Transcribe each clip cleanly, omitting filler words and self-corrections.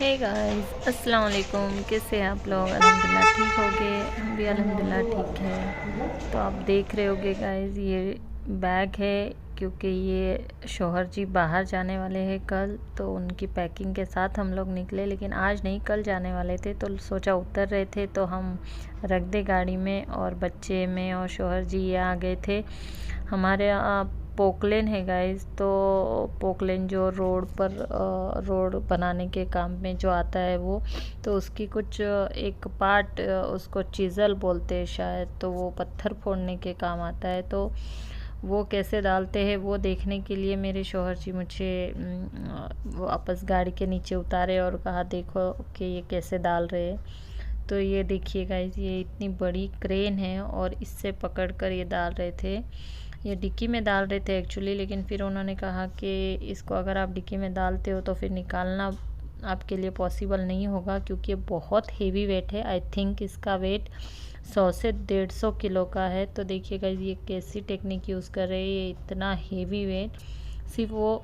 Hey guys, अस्सलाम वालेकुम। कैसे हैं आप लोग? अल्हम्दुलिल्लाह ठीक होगे। हम भी अल्हम्दुलिल्लाह ठीक है। तो आप देख रहे होगे गाइस, ये बैग है क्योंकि ये शौहर जी बाहर जाने वाले हैं कल, तो उनकी पैकिंग के साथ हम लोग निकले। लेकिन आज नहीं, कल जाने वाले थे, तो सोचा उतर रहे थे तो हम रख दे गाड़ी में। और बच्चे में और शौहर जी ये आ गए थे। हमारे यहाँ पोकलेन है गाइस, तो पोकलेन जो रोड पर रोड बनाने के काम में जो आता है वो, तो उसकी कुछ एक पार्ट, उसको चिज़ल बोलते हैं शायद, तो वो पत्थर फोड़ने के काम आता है। तो वो कैसे डालते हैं वो देखने के लिए मेरे शौहर जी मुझे वापस गाड़ी के नीचे उतारे और कहा देखो कि ये कैसे डाल रहे हैं। तो ये देखिए गाइस, ये इतनी बड़ी क्रेन है और इससे पकड़कर ये डाल रहे थे। ये डिक्की में डाल रहे थे एक्चुअली, लेकिन फिर उन्होंने कहा कि इसको अगर आप डिक्की में डालते हो तो फिर निकालना आपके लिए पॉसिबल नहीं होगा, क्योंकि ये बहुत हेवी वेट है। आई थिंक इसका वेट 100 से 150 किलो का है। तो देखिए गाइस, ये कैसी टेक्निक यूज़ कर रहे हैं। ये इतना हेवी वेट, सिर्फ वो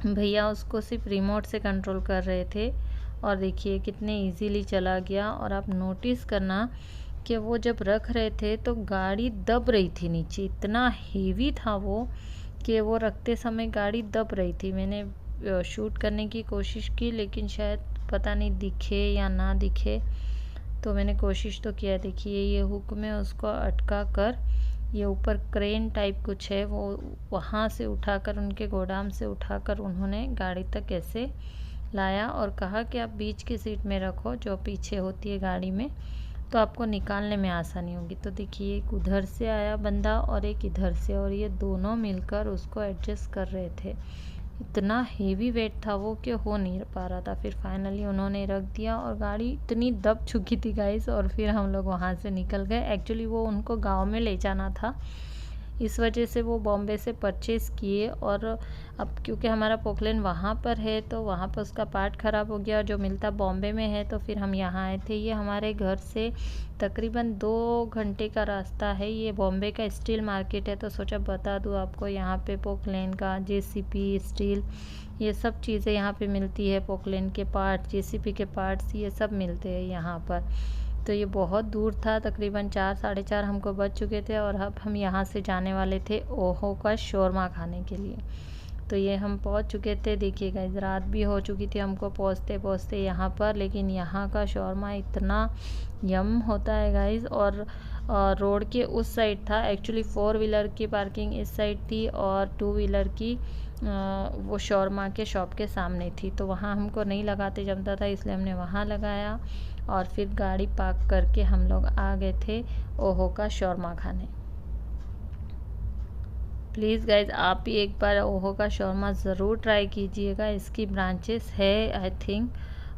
भैया उसको सिर्फ रिमोट से कंट्रोल कर रहे थे। और देखिए कितने इजीली चला गया। और आप नोटिस करना कि वो जब रख रहे थे तो गाड़ी दब रही थी नीचे, इतना हेवी था वो कि वो रखते समय गाड़ी दब रही थी। मैंने शूट करने की कोशिश की, लेकिन शायद पता नहीं दिखे या ना दिखे, तो मैंने कोशिश तो किया। देखिए ये हुक में उसको अटका कर, ये ऊपर क्रेन टाइप कुछ है, वो वहाँ से उठाकर, उनके गोदाम से उठाकर उन्होंने गाड़ी तक ऐसे लाया और कहा कि आप बीच की सीट में रखो जो पीछे होती है गाड़ी में, तो आपको निकालने में आसानी होगी। तो देखिए एक उधर से आया बंदा और एक इधर से, और ये दोनों मिलकर उसको एडजस्ट कर रहे थे। इतना हेवी वेट था वो कि हो नहीं पा रहा था। फिर फाइनली उन्होंने रख दिया और गाड़ी इतनी दब चुकी थी गाइस, और फिर हम लोग वहाँ से निकल गए। एक्चुअली वो उनको गांव में ले जाना था, इस वजह से वो बॉम्बे से परचेज़ किए। और अब क्योंकि हमारा पोकलेन वहाँ पर है, तो वहाँ पर उसका पार्ट ख़राब हो गया जो मिलता बॉम्बे में है, तो फिर हम यहाँ आए थे। ये हमारे घर से तकरीबन 2 घंटे का रास्ता है। ये बॉम्बे का स्टील मार्केट है, तो सोचा बता दूँ आपको, यहाँ पे पोकलेन का जेसीपी स्टील, ये सब चीज़ें यहाँ पे मिलती है। पोकलेन के पार्ट, जेसीपी के पार्ट्स, ये सब मिलते हैं यहाँ पर। तो ये बहुत दूर था, तकरीबन 4 साढ़े 4 हमको बज चुके थे, और अब हम यहाँ से जाने वाले थे ओहो का शौरमा खाने के लिए। तो ये हम पहुँच चुके थे। देखिए गाइस, रात भी हो चुकी थी हमको पहुँचते पहुँचते यहाँ पर, लेकिन यहाँ का शौरमा इतना यम होता है गाइस। और रोड के उस साइड था एक्चुअली, 4 व्हीलर की पार्किंग इस साइड थी और 2 व्हीलर की वो शौरमा के शॉप के सामने थी। तो वहाँ हमको नहीं लगाते जमता था, इसलिए हमने वहाँ लगाया और फिर गाड़ी पार्क करके हम लोग आ गए थे ओहो का शौरमा खाने। प्लीज़ गाइज, आप भी एक बार ओहो का शौरमा ज़रूर ट्राई कीजिएगा। इसकी ब्रांचेस है आई थिंक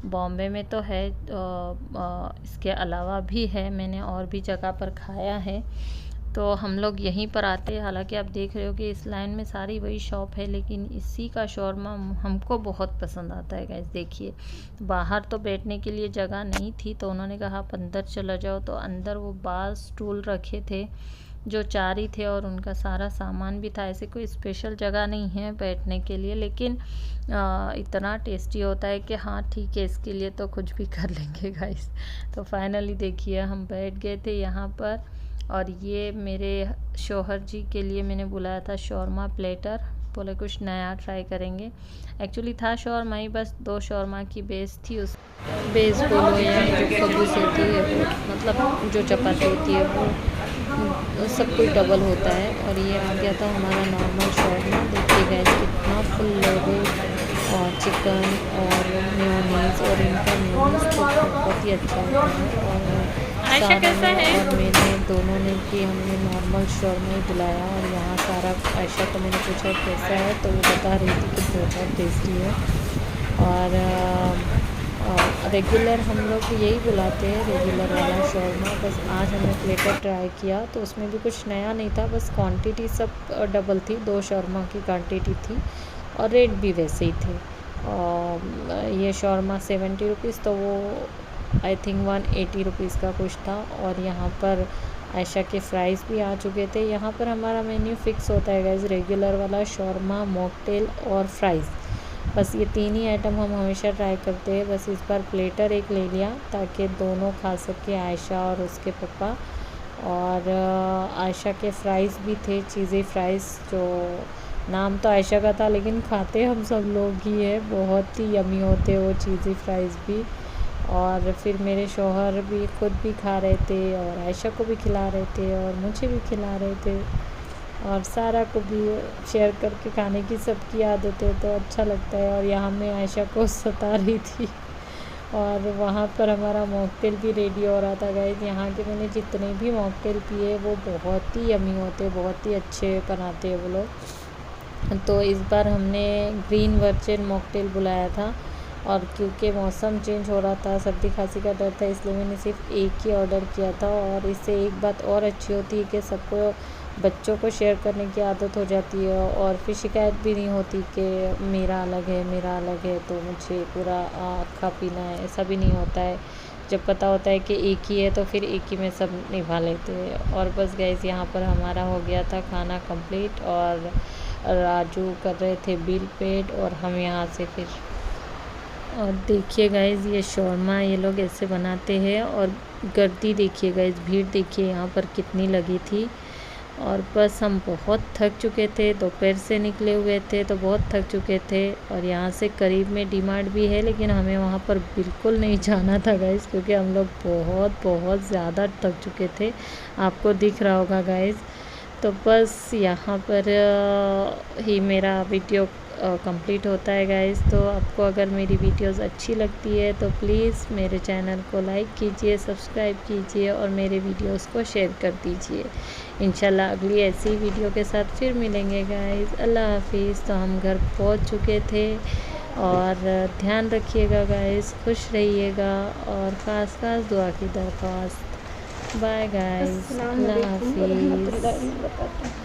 बॉम्बे में तो है, इसके अलावा भी है, मैंने और भी जगह पर खाया है। तो हम लोग यहीं पर आते हैं। हालांकि आप देख रहे हो कि इस लाइन में सारी वही शॉप है, लेकिन इसी का शौरमा हमको बहुत पसंद आता है गाइस। देखिए बाहर तो बैठने के लिए जगह नहीं थी, तो उन्होंने कहा आप अंदर चला जाओ, तो अंदर वो बार स्टूल रखे थे जो 4 ही थे, और उनका सारा सामान भी था। ऐसे कोई स्पेशल जगह नहीं है बैठने के लिए, लेकिन इतना टेस्टी होता है कि हाँ ठीक है, इसके लिए तो कुछ भी कर लेंगे गाइस। तो फाइनली देखिए हम बैठ गए थे यहाँ पर, और ये मेरे शौहर जी के लिए मैंने बुलाया था शौरमा प्लेटर, बोले कुछ नया ट्राई करेंगे। एक्चुअली था शौरमा ही, बस 2 शौरमा की बेस थी, उस बेस बोलो या जो कबूस होती है, मतलब जो चपाती होती है वो सब कुछ डबल होता है। और ये आ गया था हमारा नॉर्मल शौरमा। देखिए गाइस कितना फुल लोडेड, और चिकन और मेयोनीज, और इनका मेयोनीज तो बहुत ही अच्छा होता है। और आयशा कैसा है? और मैंने दोनों ने कि हमने नॉर्मल शौरमा ही बुलाया। और यहाँ सारा आयशा को मैंने पूछा कैसा है, तो वो बता रही थी कि बहुत टेस्टी है। और रेगुलर हम लोग यही बुलाते हैं, रेगुलर वाला शौरमा। बस आज हमने प्लेटर ट्राई किया, तो उसमें भी कुछ नया नहीं था, बस क्वांटिटी सब डबल थी, 2 शौरमा की क्वांटिटी थी और रेट भी वैसे ही थे। और ये शौरमा 70 रुपीज़, तो वो आई थिंक 180 रुपीज़ का कुछ था। और यहाँ पर आयशा के फ्राइज़ भी आ चुके थे। यहाँ पर हमारा मेन्यू फ़िक्स होता है गाइस, रेगुलर वाला शौरमा, मॉकटेल और फ्राइज़। बस ये 3 ही आइटम हम हमेशा ट्राई करते हैं। बस इस बार प्लेटर एक ले लिया ताकि दोनों खा सके, आयशा और उसके पापा। और आयशा के फ्राइज़ भी थे, चीज़ी फ्राइज़, जो नाम तो आयशा का था लेकिन खाते हम सब लोग ही है। बहुत ही यमी होते वो चीज़ी फ्राइज़ भी। और फिर मेरे शौहर भी खुद भी खा रहे थे और आयशा को भी खिला रहे थे और मुझे भी खिला रहे थे और सारा को भी शेयर करके खाने की सबकी आदत है तो अच्छा लगता है। और यहाँ मैं आयशा को सता रही थी और वहाँ पर हमारा मॉकटेल भी रेडी हो रहा था गाइस। यहाँ के मैंने जितने भी मॉकटेल पिए वो बहुत ही यमी होते, बहुत ही अच्छे बनाते हैं वो लोग। तो इस बार हमने ग्रीन वर्जिन मॉकटेल बुलाया था और क्योंकि मौसम चेंज हो रहा था, सर्दी खांसी का डर था, इसलिए मैंने सिर्फ एक ही ऑर्डर किया था। और इससे एक बात और अच्छी होती है कि सबको, बच्चों को शेयर करने की आदत हो जाती है और फिर शिकायत भी नहीं होती कि मेरा अलग है, मेरा अलग है तो मुझे पूरा अक्खा पीना है, ऐसा भी नहीं होता है। जब पता होता है कि एक ही है तो फिर एक ही में सब निभा लेते हैं। और बस गाइस यहाँ पर हमारा हो गया था खाना कंप्लीट और राजू कर रहे थे बिल पेड और हम यहाँ से फिर। और देखिए गाइस ये शौरमा ये लोग ऐसे बनाते हैं और गर्दी देखिए गाइस, भीड़ देखिए यहाँ पर कितनी लगी थी। और बस हम बहुत थक चुके थे, दोपहर से निकले हुए थे तो बहुत थक चुके थे। और यहाँ से करीब में डीमार्ट भी है लेकिन हमें वहाँ पर बिल्कुल नहीं जाना था गाइस, क्योंकि हम लोग बहुत ज़्यादा थक चुके थे, आपको दिख रहा होगा गाइस। तो बस यहाँ पर ही मेरा वीडियो कंप्लीट होता है गाइस। तो आपको अगर मेरी वीडियोस अच्छी लगती है तो प्लीज़ मेरे चैनल को लाइक कीजिए, सब्सक्राइब कीजिए और मेरे वीडियोस को शेयर कर दीजिए। इंशाल्लाह अगली ऐसी वीडियो के साथ फिर मिलेंगे गाइस। अल्लाह हाफिज़। तो हम घर पहुंच चुके थे और ध्यान रखिएगा गाइस, खुश रहिएगा और ख़ास दुआ की दरख्वास्त। बाय गाइस, अल्लाह हाफिज़।